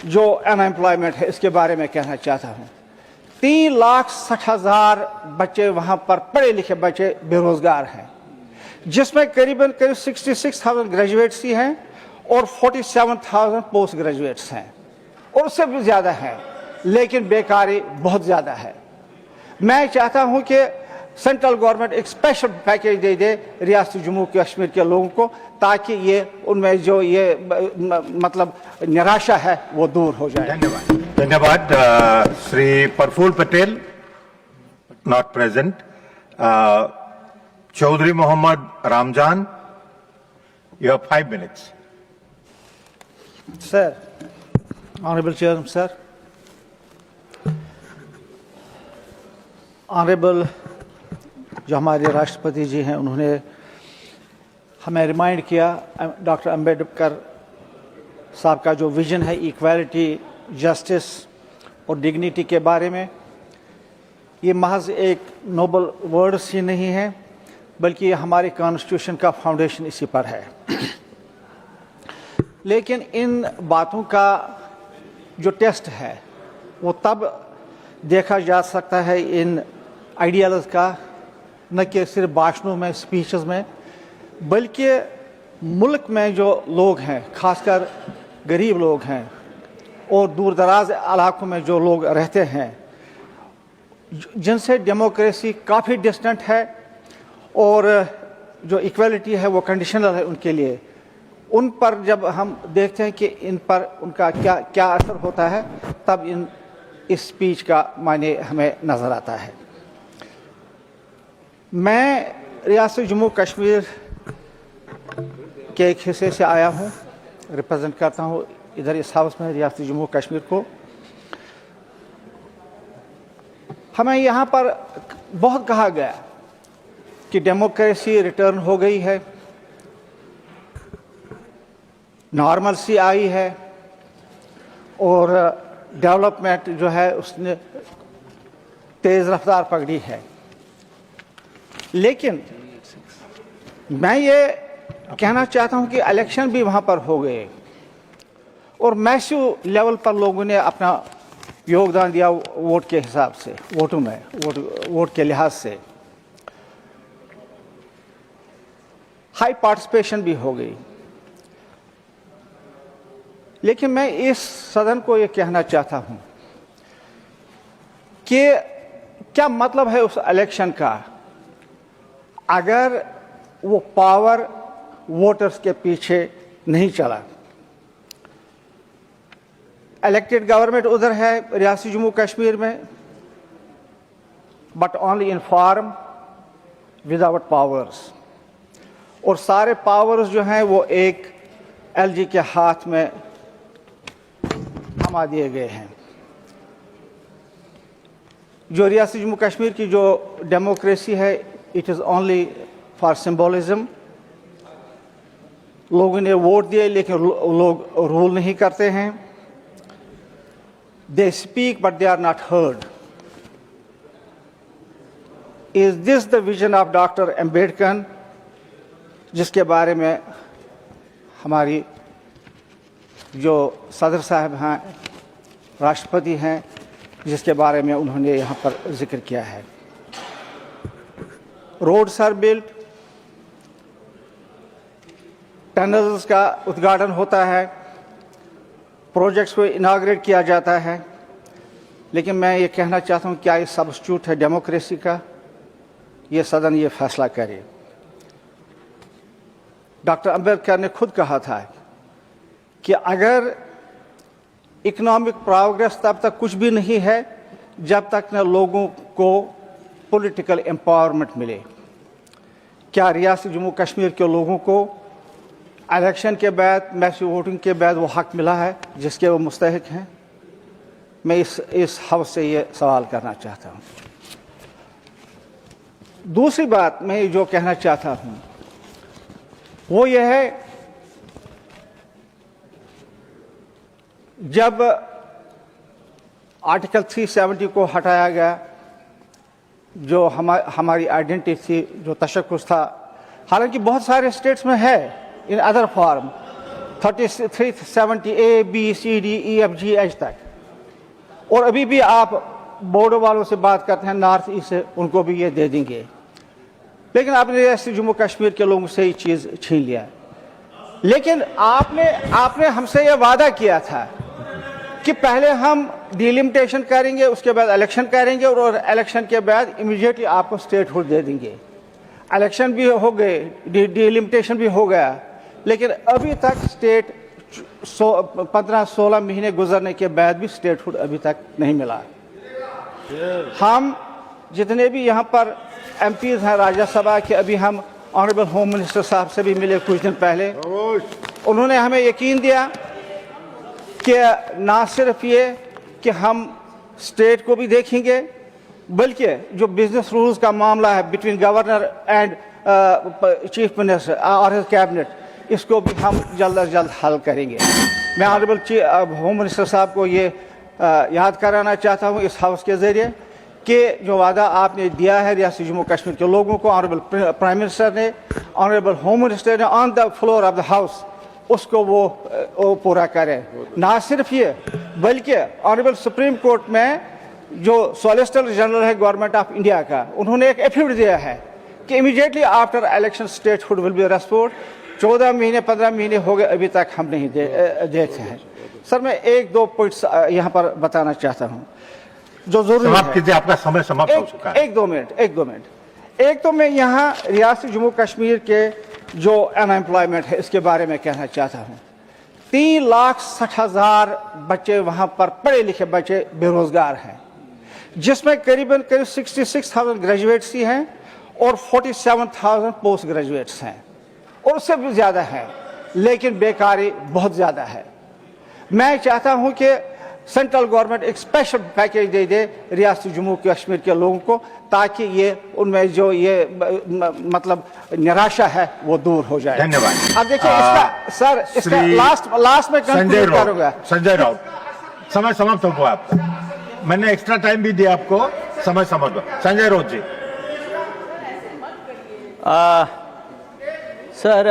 जो अनएम्प्लॉयमेंट है इसके बारे में कहना चाहता हूँ। 3,60,000 बच्चे वहाँ पर पढ़े लिखे बच्चे बेरोजगार हैं, जिसमें करीबन 66,000 ग्रेजुएट्स ही हैं और 47,000 पोस्ट ग्रेजुएट्स हैं और उससे भी ज़्यादा है, लेकिन बेकारी बहुत ज़्यादा है। मैं चाहता हूँ कि सेंट्रल गवर्नमेंट एक स्पेशल पैकेज दे दे रियासत जम्मू कश्मीर के लोगों को, ताकि ये उनमें जो ये मतलब निराशा है वो दूर हो जाए। धन्यवाद। धन्यवाद। Shri Praful Patel not present. Chaudhary Mohammad Ramzan, you have 5 minutes. Sir, Honorable Chairman, sir, Honorable जो हमारे राष्ट्रपति जी हैं, उन्होंने हमें रिमाइंड किया डॉक्टर अम्बेडकर साहब का जो विजन है इक्वालिटी, जस्टिस और डिग्निटी के बारे में। ये महज एक नोबल वर्ड्स ही नहीं है, बल्कि ये हमारे कॉन्स्टिट्यूशन का फाउंडेशन इसी पर है। लेकिन इन बातों का जो टेस्ट है वो तब देखा जा सकता है इन आइडियाल्स का, न कि सिर्फ भाषणों में, स्पीचेस में, बल्कि मुल्क में जो लोग हैं, खासकर गरीब लोग हैं और दूर दराज इलाकों में जो लोग रहते हैं, जिनसे डेमोक्रेसी काफ़ी डिस्टेंट है और जो इक्वलिटी है वो कंडीशनल है उनके लिए, उन पर जब हम देखते हैं कि इन पर उनका क्या असर होता है, तब इस स्पीच का मायने हमें नज़र आता है। मैं रियासत जम्मू कश्मीर के एक हिस्से से आया हूँ, रिप्रेजेंट करता हूँ इधर इस हाउस में रियासत जम्मू कश्मीर को। हमें यहाँ पर बहुत कहा गया कि डेमोक्रेसी रिटर्न हो गई है, नॉर्मलसी आई है और डेवलपमेंट जो है उसने तेज़ रफ्तार पकड़ी है। लेकिन मैं ये कहना चाहता हूँ कि इलेक्शन भी वहाँ पर हो गए और मैसिव लेवल पर लोगों ने अपना योगदान दिया वोट के हिसाब से, वोटों में वोट के लिहाज से हाई पार्टिसिपेशन भी हो गई। लेकिन मैं इस सदन को ये कहना चाहता हूँ कि क्या मतलब है उस इलेक्शन का अगर वो पावर वोटर्स के पीछे नहीं चला। इलेक्टेड गवर्नमेंट उधर है रियासत जम्मू कश्मीर में, but only in form without powers, और सारे पावर्स जो हैं वो एक एलजी के हाथ में थमा दिए गए हैं। जो रियासत जम्मू कश्मीर की जो डेमोक्रेसी है, it is only for symbolism. लोगों ने वोट दिए लेकिन लोग रूल नहीं करते हैं। They speak but they are not heard. Is this the vision of doctor Ambedkar, जिसके बारे में हमारी जो सदर साहब हैं, राष्ट्रपति हैं, जिसके बारे में उन्होंने यहाँ पर जिक्र किया है। रोड्स आर बिल्ट, टनल्स का उद्घाटन होता है, प्रोजेक्ट्स को इनाग्रेट किया जाता है, लेकिन मैं ये कहना चाहता हूँ क्या ये सब्स्टिट्यूट है डेमोक्रेसी का? ये सदन ये फैसला करे। डॉक्टर अम्बेडकर ने खुद कहा था कि अगर इकोनॉमिक प्रोग्रेस तब तक कुछ भी नहीं है जब तक न लोगों को पॉलिटिकल एम्पावरमेंट मिले। क्या रियासत जम्मू कश्मीर के लोगों को इलेक्शन के बाद, मैसिव वोटिंग के बाद वो हक मिला है जिसके वो मुस्तहिक हैं? मैं इस हाउस से ये सवाल करना चाहता हूँ। दूसरी बात मैं जो कहना चाहता हूँ वो ये है, जब आर्टिकल 370 को हटाया गया, जो हमारी आइडेंटिटी थी, जो तशक्कुस था, हालांकि बहुत सारे स्टेट्स में है in other form, 3370 A B C D E F G H तक, और अभी भी आप बॉर्डर वालों से बात करते हैं नॉर्थ ईस्ट से, उनको भी ये दे देंगे। लेकिन आपने रियासत जम्मू कश्मीर के लोगों से ये चीज़ छीन लिया। लेकिन आपने हमसे ये वादा किया था कि पहले हम डिलिमिटेशन करेंगे, उसके बाद इलेक्शन करेंगे, और इलेक्शन के बाद इमीडिएटली आपको स्टेट हुड दे देंगे। इलेक्शन भी हो गए, डिलिमिटेशन भी हो गया, लेकिन अभी तक स्टेट 15-16 महीने गुजरने के बाद भी स्टेट हुड अभी तक नहीं मिला। हम जितने भी यहाँ पर एमपीज हैं राज्यसभा के, अभी हम ऑनरेबल होम मिनिस्टर साहब से भी मिले कुछ दिन पहले, उन्होंने हमें यकीन दिया कि ना सिर्फ ये कि हम स्टेट को भी देखेंगे, बल्कि जो बिजनेस रूल्स का मामला है between governor and chief minister और हिज कैबिनेट, इसको भी हम जल्द अज जल्द हल करेंगे। मैं ऑनरेबल होम मिनिस्टर साहब को ये याद कराना चाहता हूँ इस हाउस के ज़रिए कि जो वादा आपने दिया है रियासत जम्मू कश्मीर के लोगों को, ऑनरेबल प्राइम मिनिस्टर ने, ऑनरेबल होम मिनिस्टर ने on the floor of the house, उसको वो पूरा करें। ना सिर्फ ये, बल्कि ऑनरेबल सुप्रीम कोर्ट में जो सॉलिसिटर जनरल है गवर्नमेंट ऑफ इंडिया का, उन्होंने एक एफिडेविट दिया है कि immediately after election state hood will be restored. 14 महीने 15 महीने हो गए, अभी तक हम नहीं देते हैं। सर मैं 1-2 पॉइंट्स यहाँ पर बताना चाहता हूँ जो जरूरी है। आपका समय समाप्त हो चुका है। 1-2 मिनट। एक तो मैं यहाँ रियासत जम्मू कश्मीर के जो अनएम्प्लॉयमेंट है इसके बारे में कहना चाहता हूँ। 3,60,000 बच्चे वहाँ पर पढ़े लिखे बच्चे बेरोजगार हैं, जिसमें करीबन 66,000 ग्रेजुएट्स ही हैं और 47,000 पोस्ट ग्रेजुएट्स हैं, और उससे भी ज़्यादा है, लेकिन बेकारी बहुत ज़्यादा है। मैं चाहता हूँ कि सेंट्रल गवर्नमेंट एक स्पेशल पैकेज दे दे रियासत जम्मू कश्मीर के लोगों को, ताकि ये उनमें जो ये मतलब निराशा है वो दूर हो जाए। धन्यवाद। अब देखिए इसका लास्ट में कंक्लूड करूंगा। संजय राउत, समय समाप्त हो गया आपका, मैंने एक्स्ट्रा टाइम भी दिया आपको, समय समाप्त हो। संजय राउत जी। सर